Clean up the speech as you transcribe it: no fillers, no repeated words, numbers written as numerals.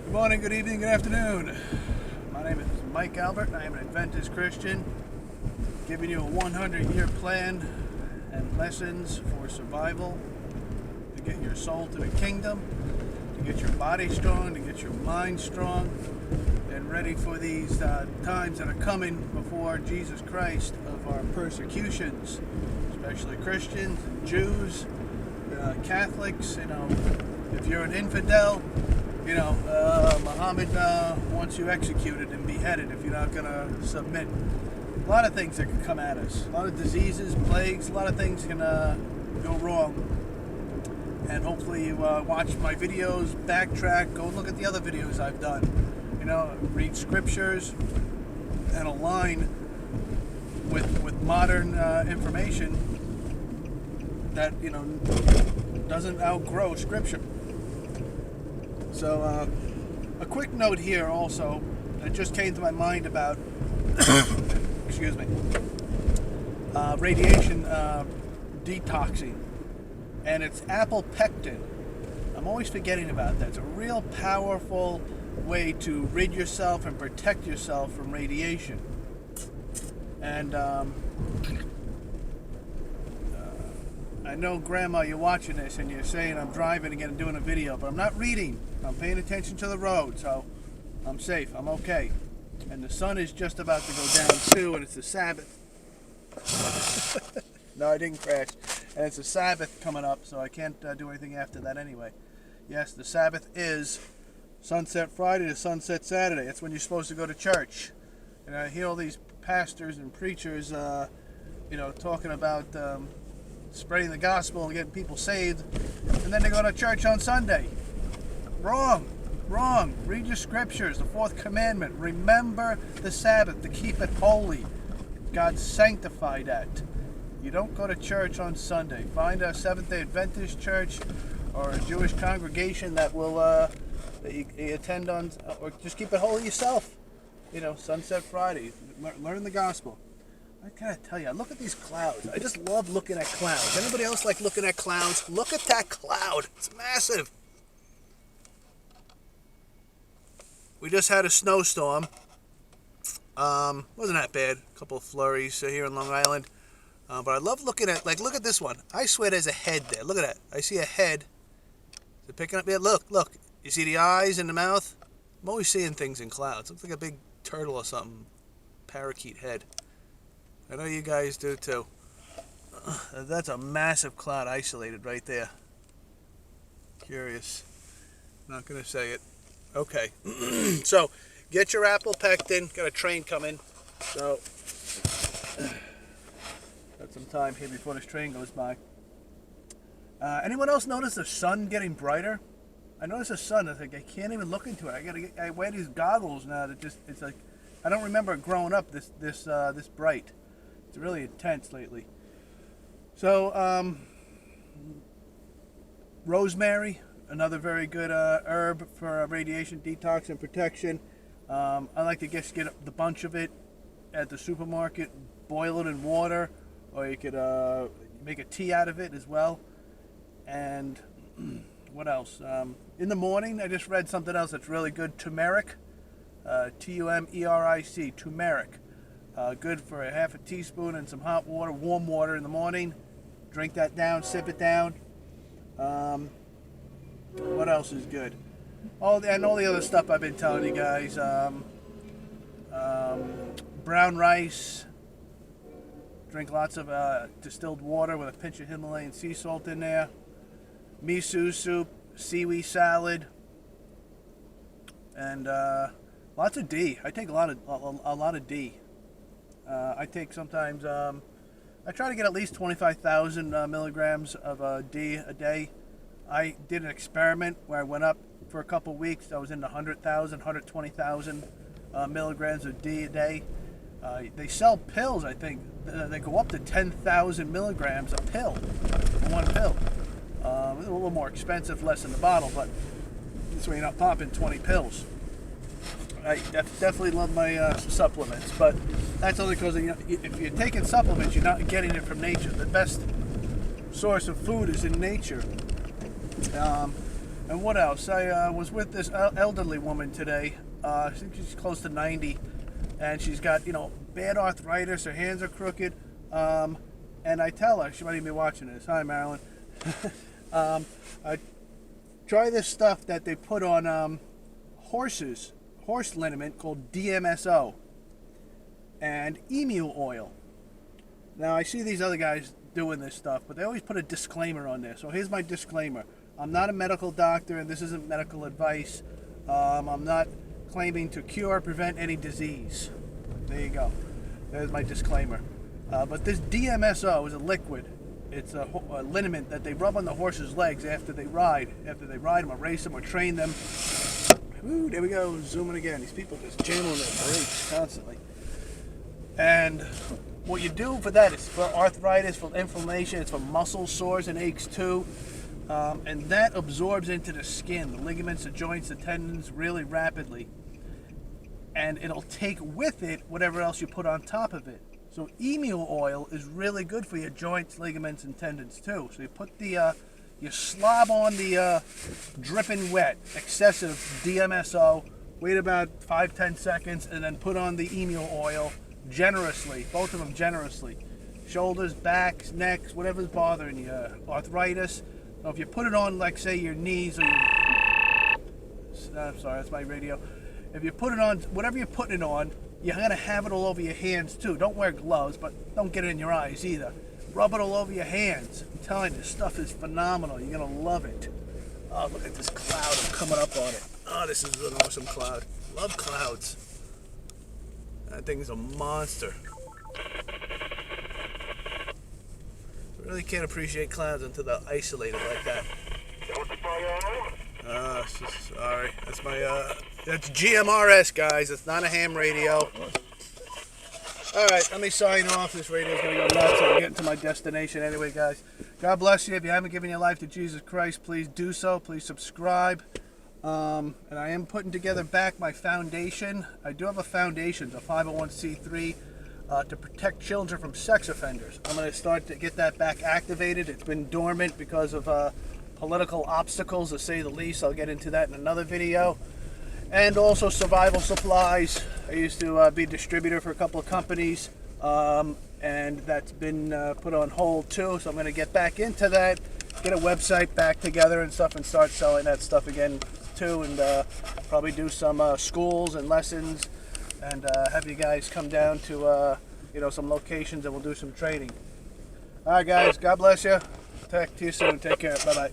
Good morning, good evening, good afternoon. My name is Mike Albert. I am an Adventist Christian, giving you a 100-year plan and lessons for survival, to get your soul to the kingdom, to get your body strong, to get your mind strong, and ready for these times that are coming before Jesus Christ of our persecutions, especially Christians and Jews, Catholics. If you're an infidel, Muhammad wants you executed and beheaded if you're not going to submit. A lot of things that can come at us. A lot of diseases, plagues, a lot of things can go wrong. And hopefully you watch my videos, backtrack, go look at the other videos I've done. Read scriptures and align with modern information that, doesn't outgrow scripture. So, a quick note here also that just came to my mind about, excuse me, radiation detoxing, and it's apple pectin. I'm always forgetting about that. It's a real powerful way to rid yourself and protect yourself from radiation. And I know, Grandma, you're watching this and you're saying I'm driving again and doing a video, but I'm not reading. I'm paying attention to the road, so I'm safe. I'm okay. And the sun is just about to go down too, and it's the Sabbath. No, I didn't crash. And it's the Sabbath coming up, so I can't do anything after that anyway. Yes, the Sabbath is Sunset Friday to Sunset Saturday. That's when you're supposed to go to church. And I hear all these pastors and preachers, talking about spreading the gospel and getting people saved, and then they go to church on Sunday. Wrong. Read your scriptures. The fourth commandment: remember the Sabbath to keep it holy. God sanctified that. You don't go to church on Sunday. Find a Seventh-day Adventist church or a Jewish congregation that will that you attend on, or just keep it holy yourself. Sunset Friday. Learn the gospel. I gotta tell you, I look at these clouds. I just love looking at clouds. Anybody else like looking at clouds? Look at that cloud. It's massive. We just had a snowstorm. Wasn't that bad. A couple of flurries here in Long Island. But I love looking at, look at this one. I swear there's a head there. Look at that. I see a head. Is it picking up here? Look. You see the eyes and the mouth? I'm always seeing things in clouds. Looks like a big turtle or something. Parakeet head. I know you guys do too. That's a massive cloud isolated right there. Curious. Not going to say it. Okay. So, get your apple pectin. Got a train coming. So, got some time here before this train goes by. Anyone else notice the sun getting brighter? I notice the sun. I think I can't even look into it. I wear these goggles now that it's like, I don't remember it growing up this bright. It's really intense lately. So, rosemary, another very good herb for radiation detox and protection. I like to just get the bunch of it at the supermarket, boil it in water, or you could make a tea out of it as well. And what else? In the morning, I just read something else that's really good. Turmeric, T-U-M-E-R-I-C, turmeric. Good for a half a teaspoon and some hot water, warm water in the morning. Drink that down, sip it down. What else is good? All the other stuff I've been telling you guys. Brown rice. Drink lots of distilled water with a pinch of Himalayan sea salt in there. Miso soup, seaweed salad, and lots of D. I take a lot of D. I take sometimes, I try to get at least 25,000 milligrams of D a day. I did an experiment where I went up for a couple weeks. I was in the 100,000, 120,000 milligrams of D a day. They sell pills, I think. They go up to 10,000 milligrams a pill, one pill. A little more expensive, less in the bottle, but this way you're not popping 20 pills. I definitely love my supplements, but that's only because if you're taking supplements, you're not getting it from nature. The best source of food is in nature. And what else? I was with this elderly woman today. I think she's close to 90, and she's got, bad arthritis. Her hands are crooked. And I tell her, she might even be watching this. Hi, Marilyn. I try this stuff that they put on horse liniment called DMSO and emu oil. Now, I see these other guys doing this stuff, but they always put a disclaimer on there. So here's my disclaimer. I'm not a medical doctor, and this isn't medical advice. I'm not claiming to cure or prevent any disease. There you go. There's my disclaimer. But this DMSO is a liquid. It's a liniment that they rub on the horse's legs after they ride. After they ride them or race them or train them. Ooh, there we go, zooming again. These people just jamming their brakes constantly. And what you do for that is for arthritis, for inflammation, it's for muscle sores and aches too. And that absorbs into the skin, the ligaments, the joints, the tendons really rapidly. And it'll take with it whatever else you put on top of it. So emu oil is really good for your joints, ligaments, and tendons too. So you put you slob on the dripping wet, excessive DMSO, wait about 5-10 seconds, and then put on the emu oil generously, both of them generously. Shoulders, backs, necks, whatever's bothering you, arthritis. So if you put it on, like say your knees or I'm sorry, that's my radio. If you put it on, whatever you're putting it on, you're going to have it all over your hands too. Don't wear gloves, but don't get it in your eyes either. Rub it all over your hands. I'm telling you, this stuff is phenomenal. You're going to love it. Oh, look at this cloud coming up on it. Oh, this is an awesome cloud. Love clouds. That thing's a monster. Really can't appreciate clouds until they're isolated like that. Sorry. That's my, that's GMRS, guys. It's not a ham radio. Alright, let me sign off. This radio's going to go nuts. I'm getting to my destination anyway, guys. God bless you. If you haven't given your life to Jesus Christ, please do so. Please subscribe. And I am putting together back my foundation. I do have a foundation, a 501c3, to protect children from sex offenders. I'm going to start to get that back activated. It's been dormant because of political obstacles, to say the least. I'll get into that in another video. And also survival supplies. I used to be a distributor for a couple of companies, and that's been put on hold too. So I'm going to get back into that, get a website back together and stuff, and start selling that stuff again too, and probably do some schools and lessons, and have you guys come down to some locations, and we'll do some training. All right, guys. God bless you. Talk to you soon. Take care. Bye bye.